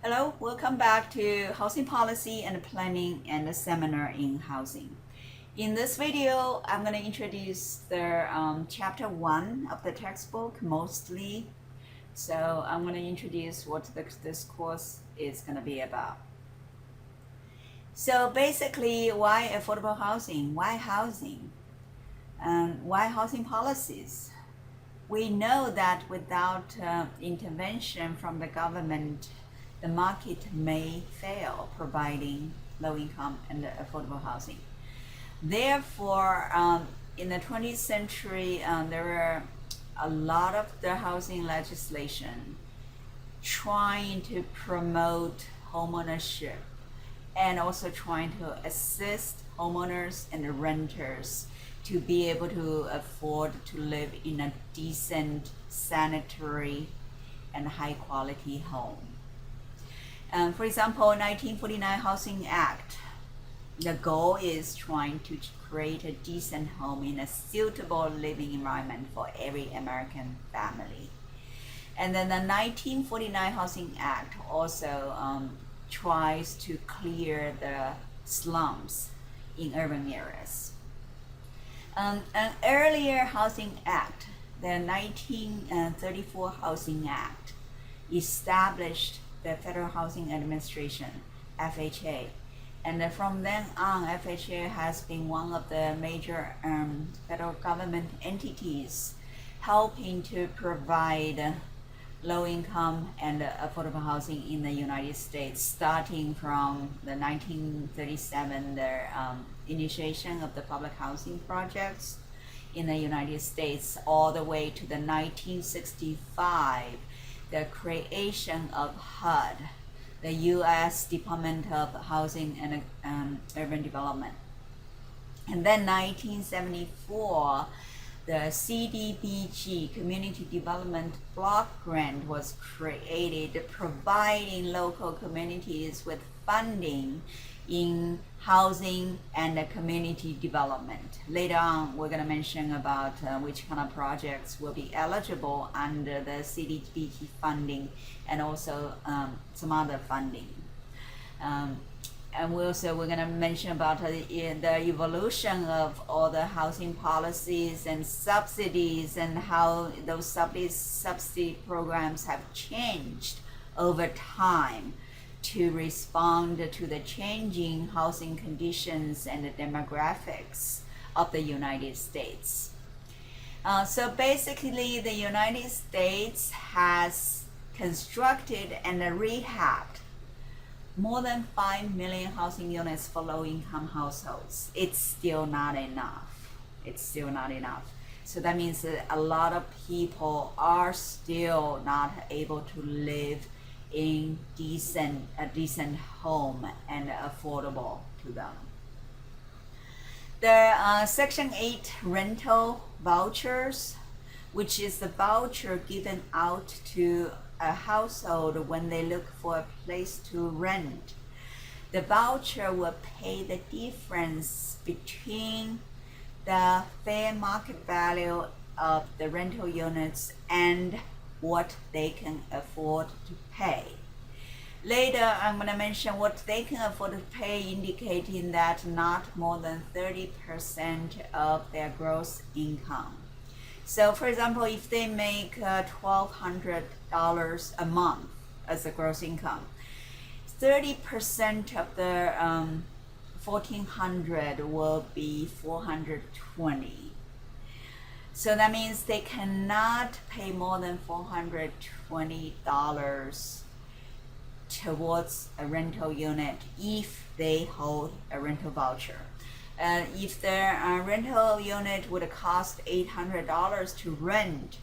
Hello, welcome back to Housing Policy and Planning and the Seminar in Housing. In this video, I'm going to introduce the chapter 1 of the textbook mostly. So I'm going to introduce what this course is going to be about. So basically, why affordable housing? Why housing? Why housing policies? We know that without intervention from the government, the market may fail providing low-income and affordable housing. Therefore, in the 20th century, there were a lot of the housing legislation trying to promote homeownership and also trying to assist homeowners and renters to be able to afford to live in a decent, sanitary, and high-quality home. For example, 1949 Housing Act, the goal is trying to create a decent home in a suitable living environment for every American family. And then the 1949 Housing Act also tries to clear the slums in urban areas. An earlier housing act, the 1934 Housing Act, established the Federal Housing Administration, FHA. And from then on, FHA has been one of the major federal government entities helping to provide low-income and affordable housing in the United States, starting from the 1937, the initiation of the public housing projects in the United States, all the way to the 1965, the creation of HUD, the U.S. Department of Housing and Urban Development. And then 1974, the CDBG, Community Development Block Grant, was created, providing local communities with funding in housing and community development. Later on, we're going to mention about which kind of projects will be eligible under the CDBG funding and also some other funding. And we're going to mention about the evolution of all the housing policies and subsidies and how those subsidy programs have changed over time to respond to the changing housing conditions and the demographics of the United States. So basically, the United States has constructed and rehabbed more than 5 million housing units for low-income households. It's still not enough. So that means that a lot of people are still not able to live in a decent home and affordable to them. The Section 8 rental vouchers, which is the voucher given out to a household when they look for a place to rent. The voucher will pay the difference between the fair market value of the rental units and what they can afford to pay. Later, I'm going to mention what they can afford to pay, indicating that not more than 30% of their gross income. So for example, if they make $1,200 a month as a gross income, 30% of the $1,400 will be $420. So that means they cannot pay more than $420 towards a rental unit if they hold a rental voucher. If their rental unit would cost $800 to rent,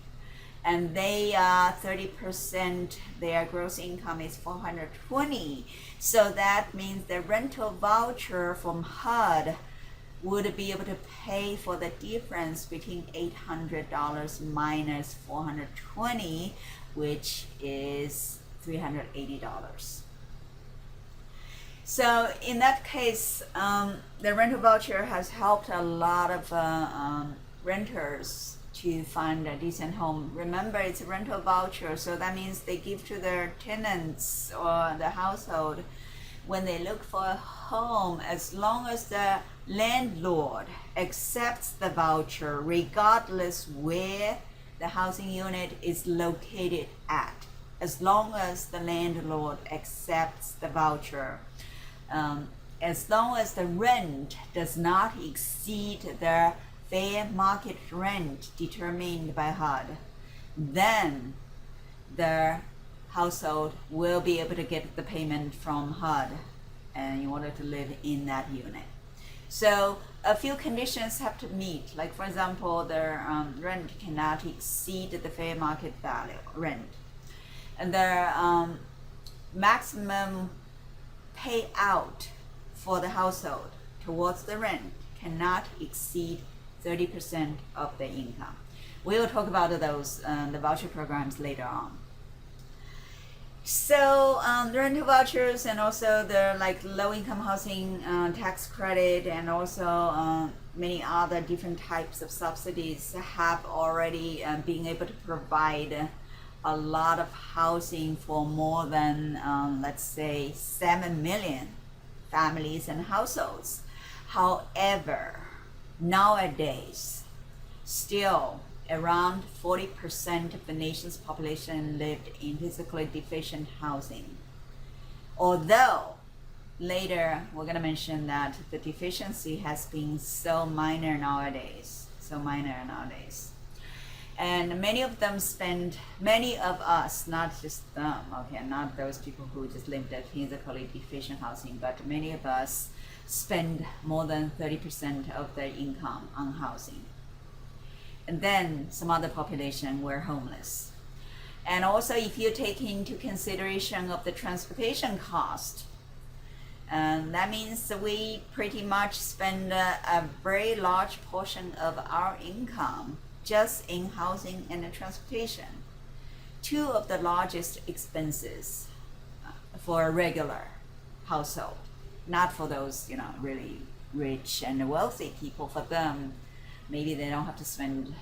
and they 30%, their gross income is $420. So that means the rental voucher from HUD would be able to pay for the difference between $800 minus $420, which is $380. So in that case, the rental voucher has helped a lot of renters to find a decent home. Remember, it's a rental voucher, so that means they give to their tenants or the household when they look for a home, as long as the landlord accepts the voucher, regardless where the housing unit is located at. As long as the landlord accepts the voucher, as long as the rent does not exceed the fair market rent determined by HUD, then the household will be able to get the payment from HUD and in order to live in that unit. So a few conditions have to meet, like for example, the rent cannot exceed the fair market value rent, and the maximum payout for the household towards the rent cannot exceed 30% of the income. We will talk about those the voucher programs later on. So the rental vouchers and also the like low-income housing tax credit and also many other different types of subsidies have already been able to provide a lot of housing for more than let's say 7 million families and households. However, nowadays, still around 40% of the nation's population lived in physically deficient housing. Although later we're going to mention that the deficiency has been so minor nowadays. And many of us, not just them, okay, not those people who just lived in physically deficient housing, but many of us spend more than 30% of their income on housing. And then some other population were homeless. And also if you take into consideration of the transportation cost, that means that we pretty much spend a very large portion of our income just in housing and transportation. Two of the largest expenses for a regular household, not for those, really rich and wealthy people. For them, maybe they don't have to spend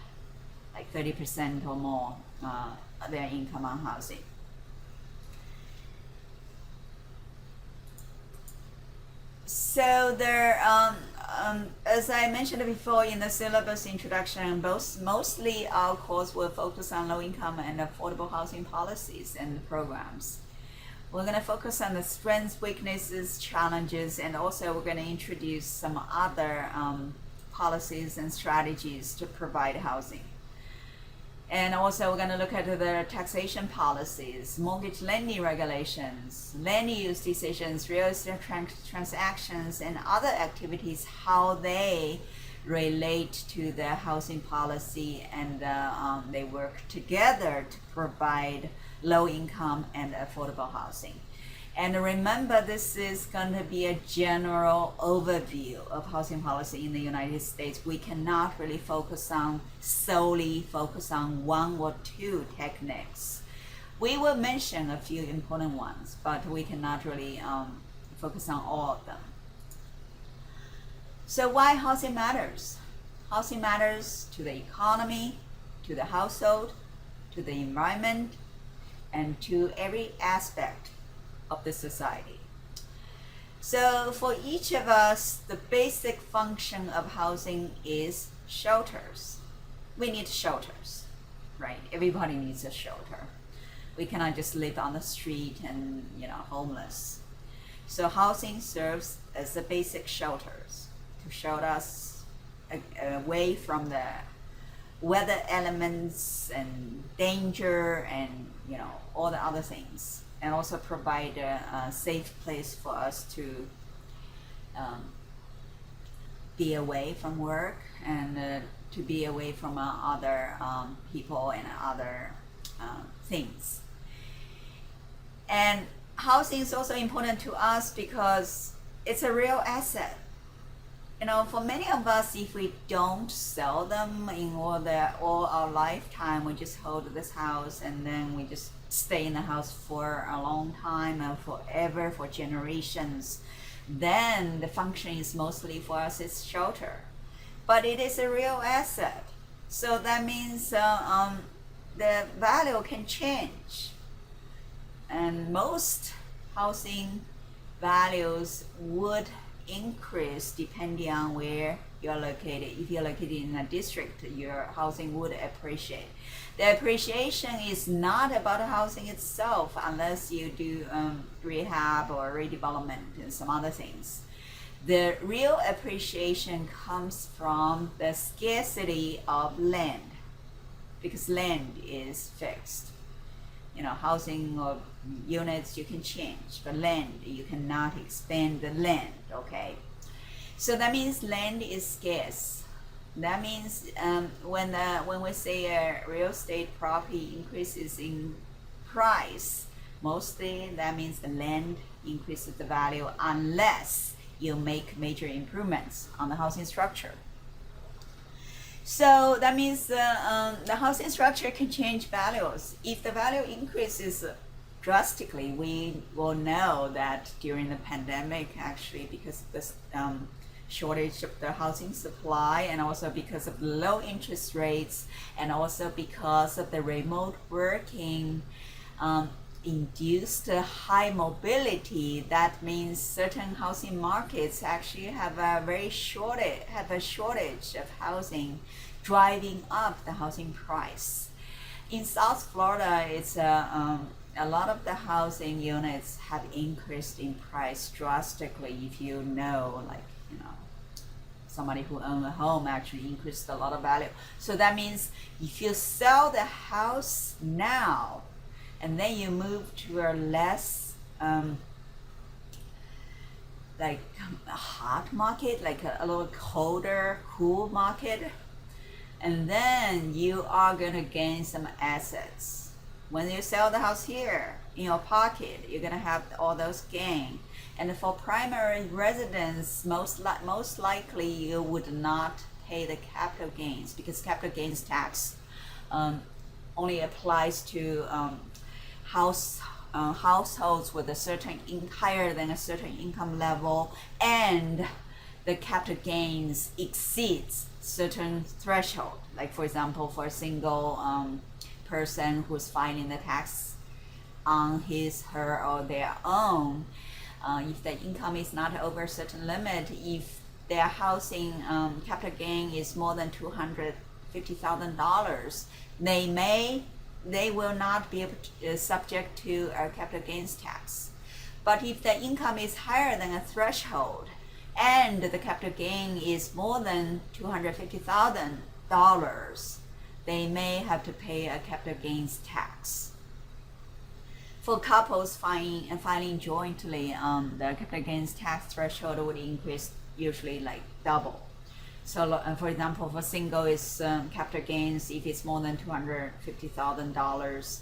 like 30% or more of their income on housing. So there, as I mentioned before in the syllabus introduction, mostly our course will focus on low-income and affordable housing policies and programs. We're going to focus on the strengths, weaknesses, challenges, and also we're going to introduce some other policies and strategies to provide housing. And also we're going to look at the taxation policies, mortgage lending regulations, land use decisions, real estate transactions, and other activities, how they relate to the housing policy, and they work together to provide low income and affordable housing. And remember, this is going to be a general overview of housing policy in the United States. We cannot really solely focus on one or two techniques. We will mention a few important ones, but we cannot really focus on all of them. So why housing matters? Housing matters to the economy, to the household, to the environment, and to every aspect of the society. So for each of us, the basic function of housing is shelters. We need shelters, right? Everybody needs a shelter. We cannot just live on the street and, homeless. So housing serves as the basic shelters to shelter us away from the weather elements and danger and, all the other things, and also provide a safe place for us to be away from work and to be away from other people and other things. And housing is also important to us because it's a real asset. For many of us, if we don't sell them in all our lifetime, we just hold this house and then we just stay in the house for a long time and forever, for generations, then the function is mostly for us is shelter. But it is a real asset. So that means the value can change, and most housing values would increase depending on where you're located. If you're located in a district, your housing would appreciate. The appreciation is not about housing itself unless you do rehab or redevelopment and some other things. The real appreciation comes from the scarcity of land, because land is fixed. Housing or units you can change, but land you cannot expand the land. Okay, so that means land is scarce. That means when we say a real estate property increases in price, mostly that means the land increases the value unless you make major improvements on the housing structure. So that means the housing structure can change values. If the value increases drastically, we will know that during the pandemic, actually, because of this shortage of the housing supply, and also because of low interest rates, and also because of the remote working, induced high mobility. That means certain housing markets actually have a shortage of housing, driving up the housing price. In South Florida, it's a lot of the housing units have increased in price drastically. If you know, somebody who owns a home actually increased a lot of value. So that means if you sell the house now, and then you move to a less hot market, like a little colder, cool market, and then you are gonna gain some assets. When you sell the house here in your pocket, you're gonna have all those gains. And for primary residents, most likely you would not pay the capital gains, because capital gains tax only applies to households with a certain higher than a certain income level, and the capital gains exceeds certain threshold. Like for example, for a single person who's filing the tax on his, her, or their own, if the income is not over a certain limit, if their housing capital gain is more than $250,000, they will not be able to, subject to a capital gains tax. But if the income is higher than a threshold and the capital gain is more than $250,000, they may have to pay a capital gains tax. For couples filing jointly, the capital gains tax threshold would increase usually like double. So for example, for single is capital gains, if it's more than $250,000,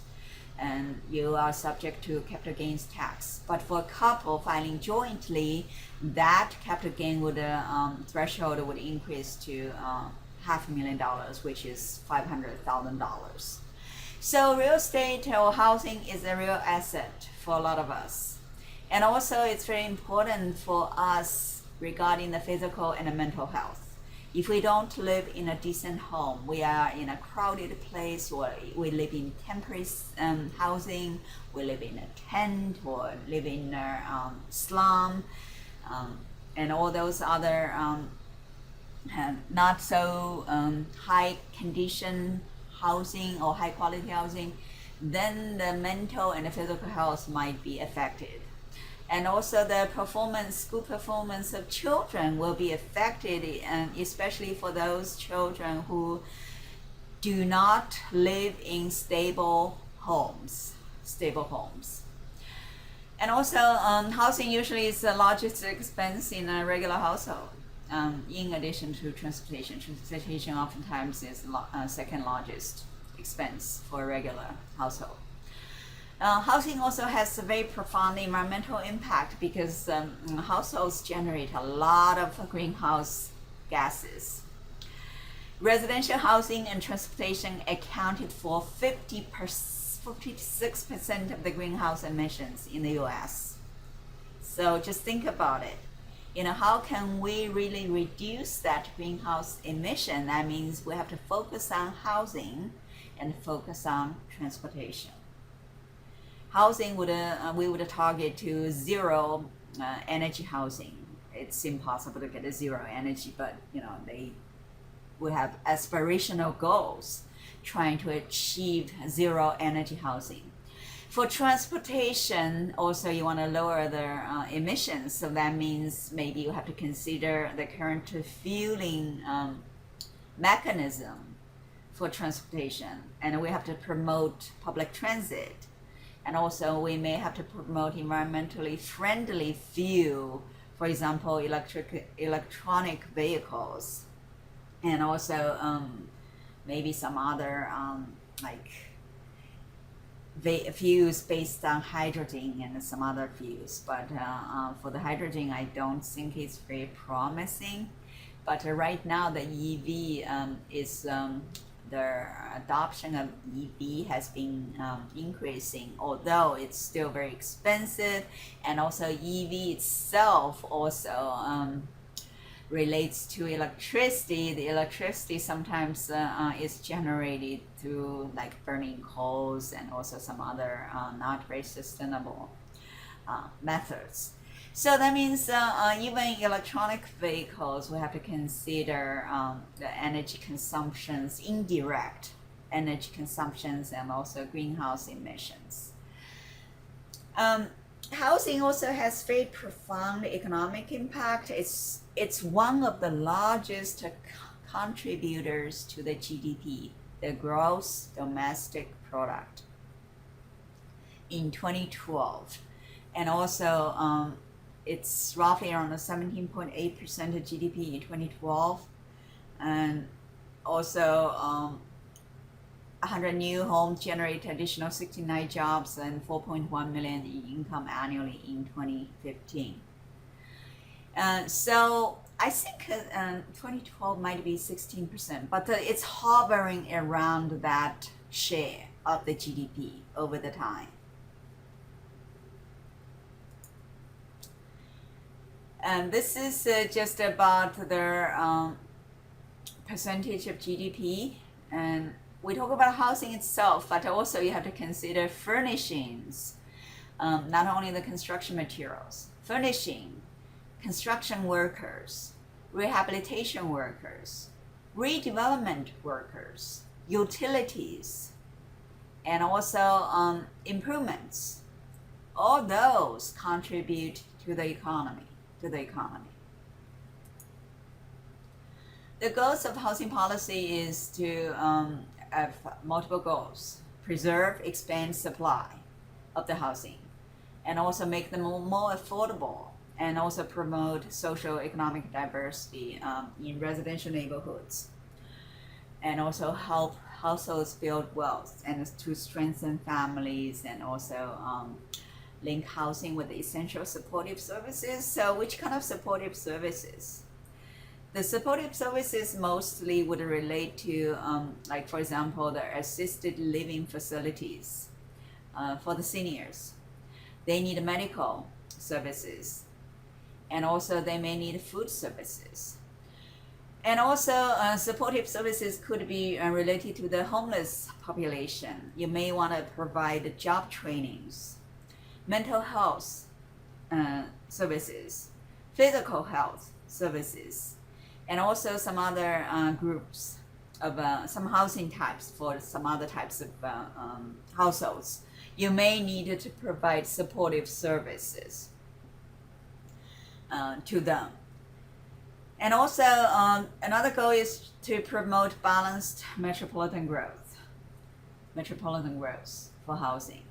and you are subject to capital gains tax. But for a couple filing jointly, that capital gain would threshold would increase to $500,000, which is $500,000. So real estate or housing is a real asset for a lot of us. And also it's very important for us regarding the physical and the mental health. If we don't live in a decent home, we are in a crowded place, or we live in temporary housing, we live in a tent, or live in a slum, and all those other not so high condition housing or high quality housing, then the mental and the physical health might be affected. And also the school performance of children will be affected, and especially for those children who do not live in stable homes. And also housing usually is the largest expense in a regular household. In addition to transportation. Transportation oftentimes is second largest expense for a regular household. Housing also has a very profound environmental impact, because households generate a lot of greenhouse gases. Residential housing and transportation accounted for 56% of the greenhouse emissions in the US. So just think about it. how can we really reduce that greenhouse emission? That means we have to focus on housing and focus on transportation. Housing we would target to zero energy housing. It's impossible to get a zero energy, but they will have aspirational goals trying to achieve zero energy housing. For transportation, also you want to lower the emissions, so that means maybe you have to consider the current fueling mechanism for transportation, and we have to promote public transit, and also we may have to promote environmentally friendly fuel, for example electronic vehicles, and also maybe some other like fuels based on hydrogen and some other fuels. But for the hydrogen, I don't think it's very promising. But right now the EV is the adoption of EV has been increasing, although it's still very expensive, and also EV itself also relates to electricity. The electricity sometimes is generated through like burning coals and also some other not very sustainable methods. So that means even electronic vehicles, we have to consider the energy consumptions, indirect energy consumptions, and also greenhouse emissions. Housing also has very profound economic impact. It's one of the largest contributors to the GDP, the gross domestic product, in 2012. And also it's roughly around 17.8% of GDP in 2012. And also 100 new homes generate additional 69 jobs and 4.1 million in income annually in 2015. So I think 2012 might be 16%, but it's hovering around that share of the GDP over the time. And this is just about the percentage of GDP. And we talk about housing itself, but also you have to consider furnishings, not only the construction materials, furnishing, construction workers, rehabilitation workers, redevelopment workers, utilities, and also improvements. All those contribute to the economy. The goals of housing policy is to have multiple goals: preserve, expand supply of the housing, and also make them more affordable, and also promote social economic diversity in residential neighborhoods, and also help households build wealth and to strengthen families, and also link housing with the essential supportive services. So which kind of supportive services? The supportive services mostly would relate to like, for example, the assisted living facilities for the seniors. They need medical services, and also they may need food services. And also supportive services could be related to the homeless population. You may want to provide job trainings, mental health services, physical health services, and also some other groups of some housing types for some other types of households. You may need to provide supportive services to them. And also another goal is to promote balanced metropolitan growth for housing,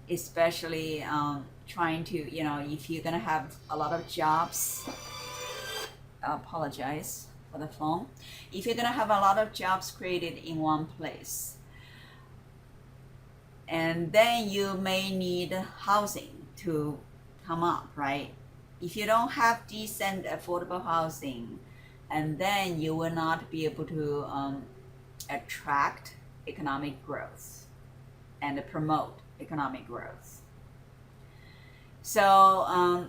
especially trying to, if you're going to have a lot of jobs, I apologize for the phone. If you're going to have a lot of jobs created in one place, and then you may need housing to come up, right? If you don't have decent, affordable housing, and then you will not be able to attract economic growth and promote economic growth. So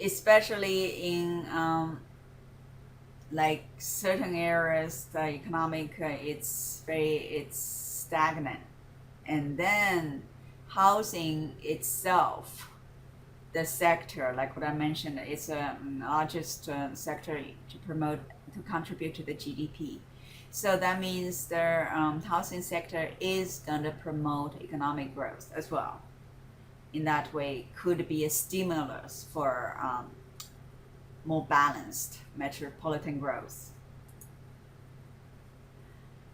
especially in like certain areas, the economic it's stagnant, and then housing itself, the sector, like what I mentioned, it's a largest sector to contribute to the GDP. So that means the housing sector is going to promote economic growth as well. In that way, could be a stimulus for more balanced metropolitan growth.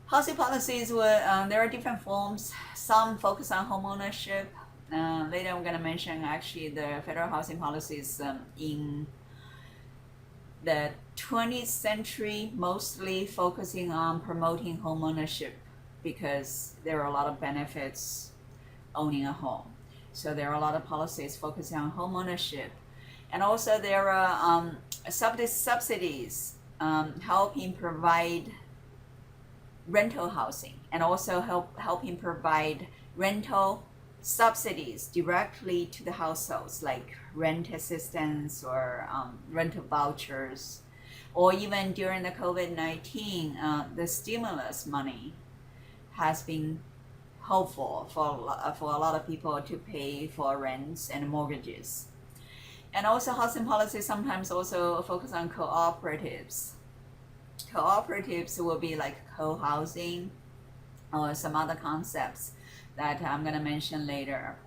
Housing policies there are different forms. Some focus on home ownership. Later I'm going to mention actually the federal housing policies in the 20th century, mostly focusing on promoting home ownership because there are a lot of benefits owning a home. So there are a lot of policies focusing on home ownership. And also there are subsidies helping provide rental housing, and also helping provide rental subsidies directly to the households, like rent assistance or rental vouchers, or even during the COVID-19, the stimulus money has been helpful for a lot of people to pay for rents and mortgages. And also housing policy sometimes also focus on cooperatives. Cooperatives will be like co-housing or some other concepts that I'm going to mention later.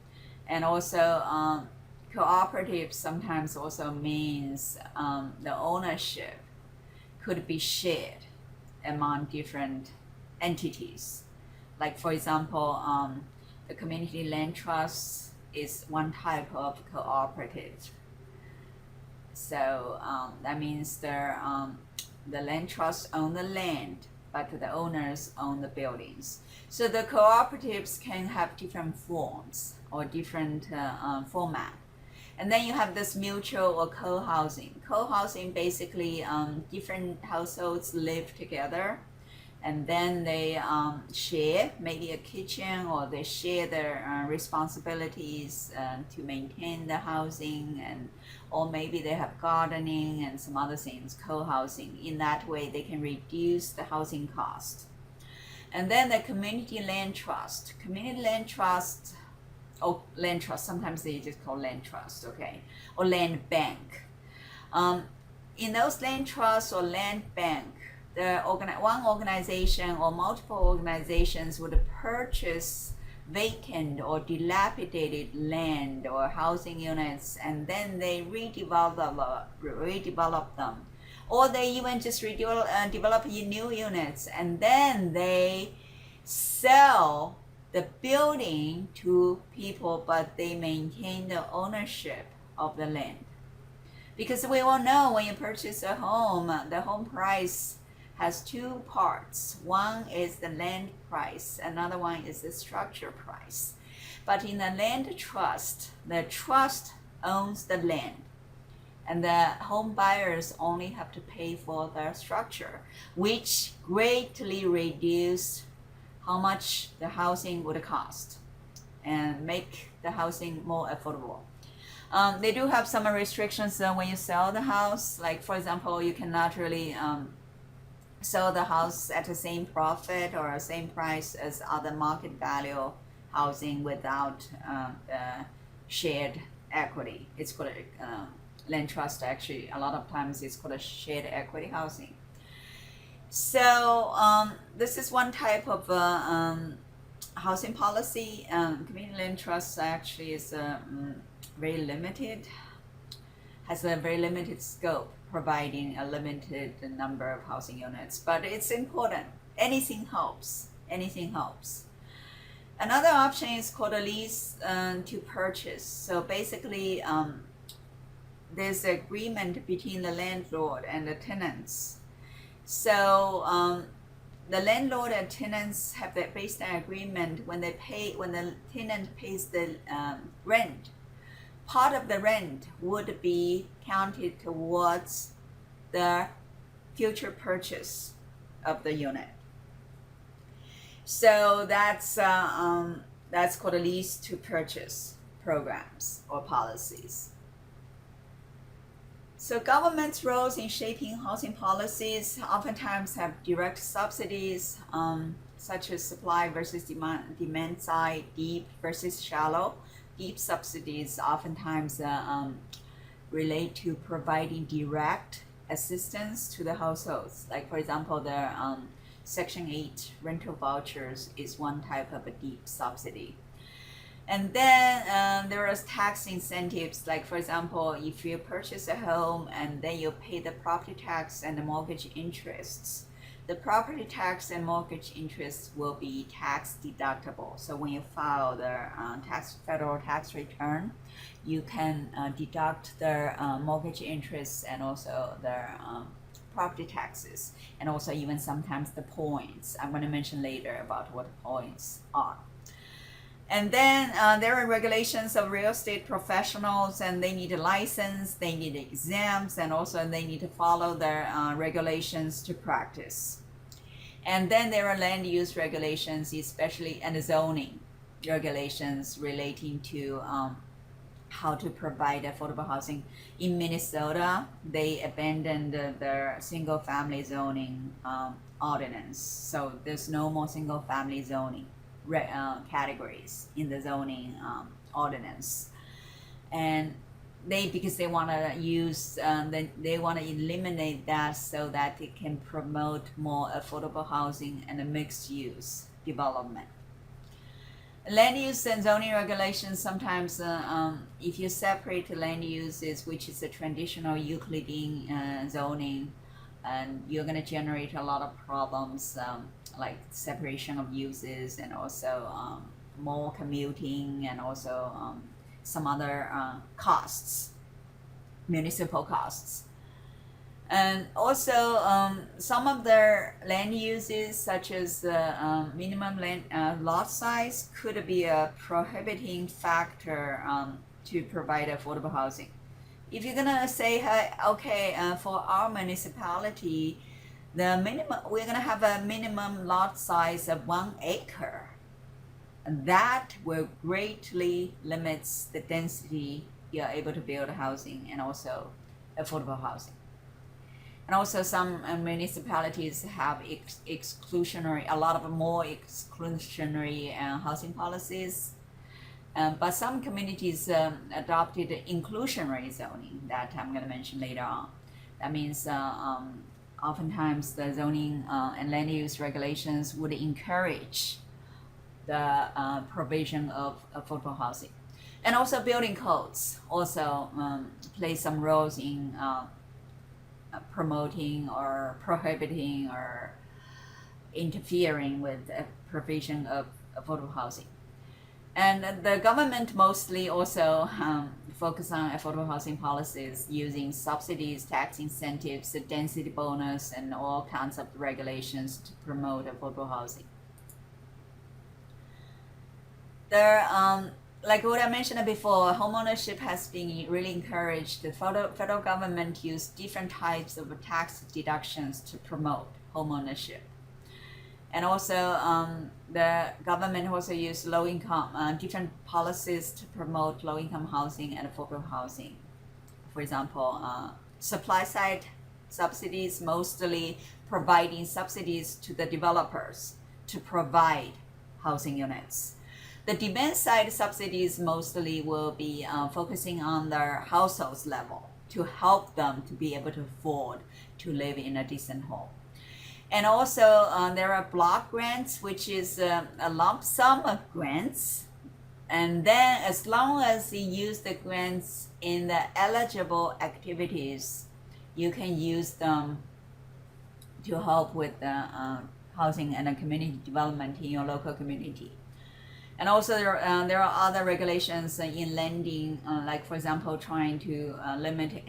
And also cooperatives sometimes also means the ownership could be shared among different entities. Like for example, the community land trust is one type of cooperative. So that means the land trust own the land, but the owners own the buildings. So the cooperatives can have different forms or different format. And then you have this mutual or co-housing. Co-housing basically different households live together, and then they share maybe a kitchen, or they share their responsibilities to maintain the housing, and or maybe they have gardening and some other things, co-housing. In that way, they can reduce the housing cost. And then the community land trust. Community land trust, or land trust, sometimes they just call land trust, okay, or land bank. In those land trusts or land bank, one organization or multiple organizations would purchase vacant or dilapidated land or housing units, and then they redevelop them, or they even just develop new units, and then they sell the building to people, but they maintain the ownership of the land. Because we all know when you purchase a home, the home price has two parts. One is the land price, another one is the structure price. But in the land trust, the trust owns the land, and the home buyers only have to pay for the structure, which greatly reduce how much the housing would cost and make the housing more affordable. They do have some restrictions when you sell the house. Like for example, you cannot really sell the house at the same profit or same price as other market value housing without the shared equity. It's called land trust. Actually, a lot of times it's called a shared equity housing. So this is one type of housing policy. Community land trust actually is very limited, has a very limited scope, providing a limited number of housing units, but it's important. Anything helps. Anything helps. Another option is called a lease to purchase. So basically, there's an agreement between the landlord and the tenants. So the landlord and tenants have that based on agreement. When the tenant pays the rent, part of the rent would be counted towards the future purchase of the unit. So that's called a lease to purchase programs or policies. So government's roles in shaping housing policies oftentimes have direct subsidies, such as supply versus demand side, deep versus shallow. Deep subsidies oftentimes relate to providing direct assistance to the households. Like for example, the Section 8 rental vouchers is one type of a deep subsidy. And then there are tax incentives, like for example, if you purchase a home and then you pay the property tax and the mortgage interests, the property tax and mortgage interests will be tax deductible. So when you file the federal tax return, you can deduct the mortgage interests and also the property taxes, and also even sometimes the points. I'm going to mention later about what points are. And then there are regulations of real estate professionals, and they need a license, they need exams, and also they need to follow their regulations to practice. And then there are land use regulations, especially, and zoning regulations relating to how to provide affordable housing. In Minnesota, they abandoned their single family zoning ordinance. So there's no more single family zoning categories in the zoning ordinance, and because they want to use they want to eliminate that so that it can promote more affordable housing and a mixed use development. Land use and zoning regulations sometimes if you separate land uses, which is a traditional Euclidean zoning, and you're going to generate a lot of problems, like separation of uses, and also more commuting, and also some other costs, municipal costs. And also some of the land uses, such as the minimum land lot size, could be a prohibiting factor to provide affordable housing. If you're gonna say, hey, okay, for our municipality, we're gonna have a minimum lot size of 1 acre, and that will greatly limits the density you're able to build housing and also affordable housing. And also some municipalities have a lot of more exclusionary housing policies. But some communities adopted inclusionary zoning that I'm going to mention later on. That means oftentimes the zoning and land use regulations would encourage the provision of affordable housing. And also building codes also play some roles in promoting or prohibiting or interfering with the provision of affordable housing. And the government mostly also focus on affordable housing policies using subsidies, tax incentives, the density bonus, and all kinds of regulations to promote affordable housing. Like what I mentioned before, homeownership has been really encouraged. The federal government used different types of tax deductions to promote homeownership. And also the government also used different policies to promote low-income housing and affordable housing. For example, supply side subsidies, mostly providing subsidies to the developers to provide housing units. The demand side subsidies mostly will be focusing on their households level to help them to be able to afford to live in a decent home. And also there are block grants, which is a lump sum of grants. And then as long as you use the grants in the eligible activities, you can use them to help with the housing and community development in your local community. And also there are other regulations in lending, like for example, trying to limit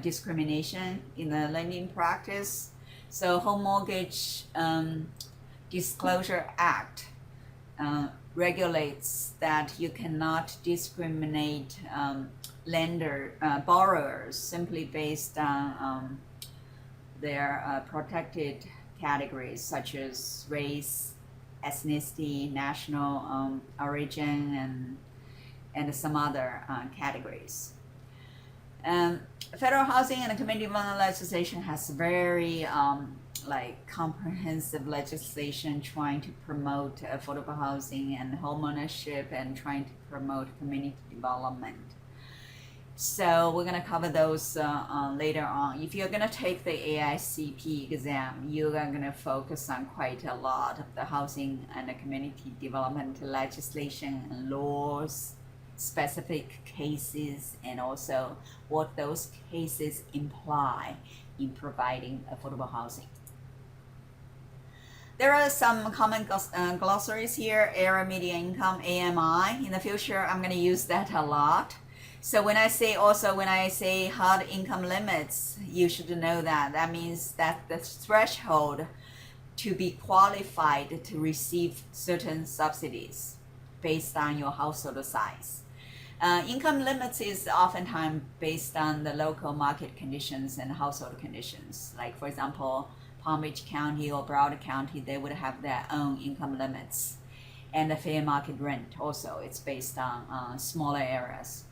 discrimination in the lending practice. So Home Mortgage Disclosure Act regulates that you cannot discriminate borrowers simply based on their protected categories such as race, ethnicity, national origin, and some other categories. Federal housing and community development legislation has very comprehensive legislation trying to promote affordable housing and homeownership and trying to promote community development. So we're going to cover those later on. If you're going to take the AICP exam, you are going to focus on quite a lot of the housing and the community development legislation and laws, specific cases, and also what those cases imply in providing affordable housing. There are some common glossaries here: area median income, AMI. In the future, I'm going to use that a lot. So when I say hard income limits, you should know that means that the threshold to be qualified to receive certain subsidies based on your household size. Income limits is oftentimes based on the local market conditions and household conditions. Like, for example, Palm Beach County or Broward County, they would have their own income limits. And the fair market rent also, it's based on smaller areas.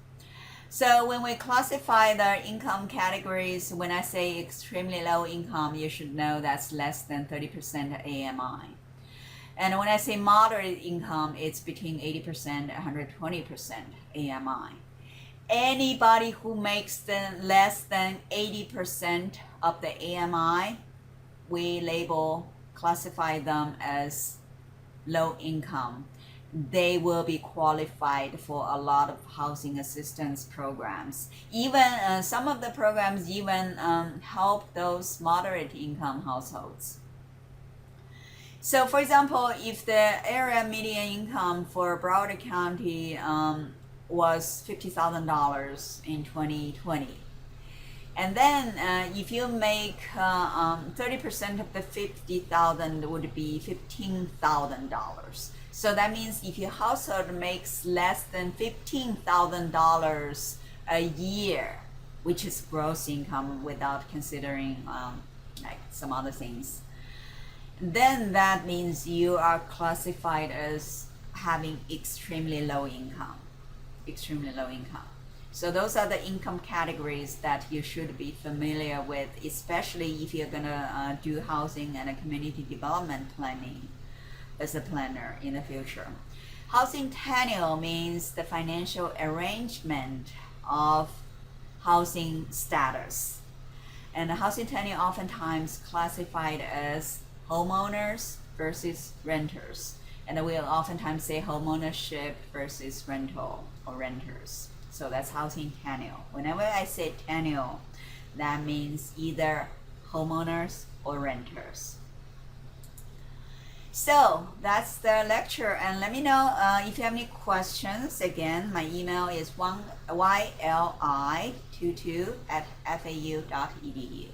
So when we classify the income categories, when I say extremely low income, you should know that's less than 30% AMI. And when I say moderate income, it's between 80% and 120% AMI. Anybody who makes less than 80% of the AMI, we classify them as low income. They will be qualified for a lot of housing assistance programs. Even some of the programs even help those moderate income households. So for example, if the area median income for Broward County was $50,000 in 2020, and then if you make 30% of the $50,000 would be $15,000. So that means if your household makes less than $15,000 a year, which is gross income without considering like some other things, then that means you are classified as having extremely low income. So those are the income categories that you should be familiar with, especially if you're gonna do housing and community development planning as a planner in the future. Housing tenure means the financial arrangement of housing status. And the housing tenure oftentimes classified as homeowners versus renters. And we'll oftentimes say homeownership versus rental or renters. So that's housing tenure. Whenever I say tenure, that means either homeowners or renters. So that's the lecture, and let me know if you have any questions. Again, my email is yli22@fau.edu.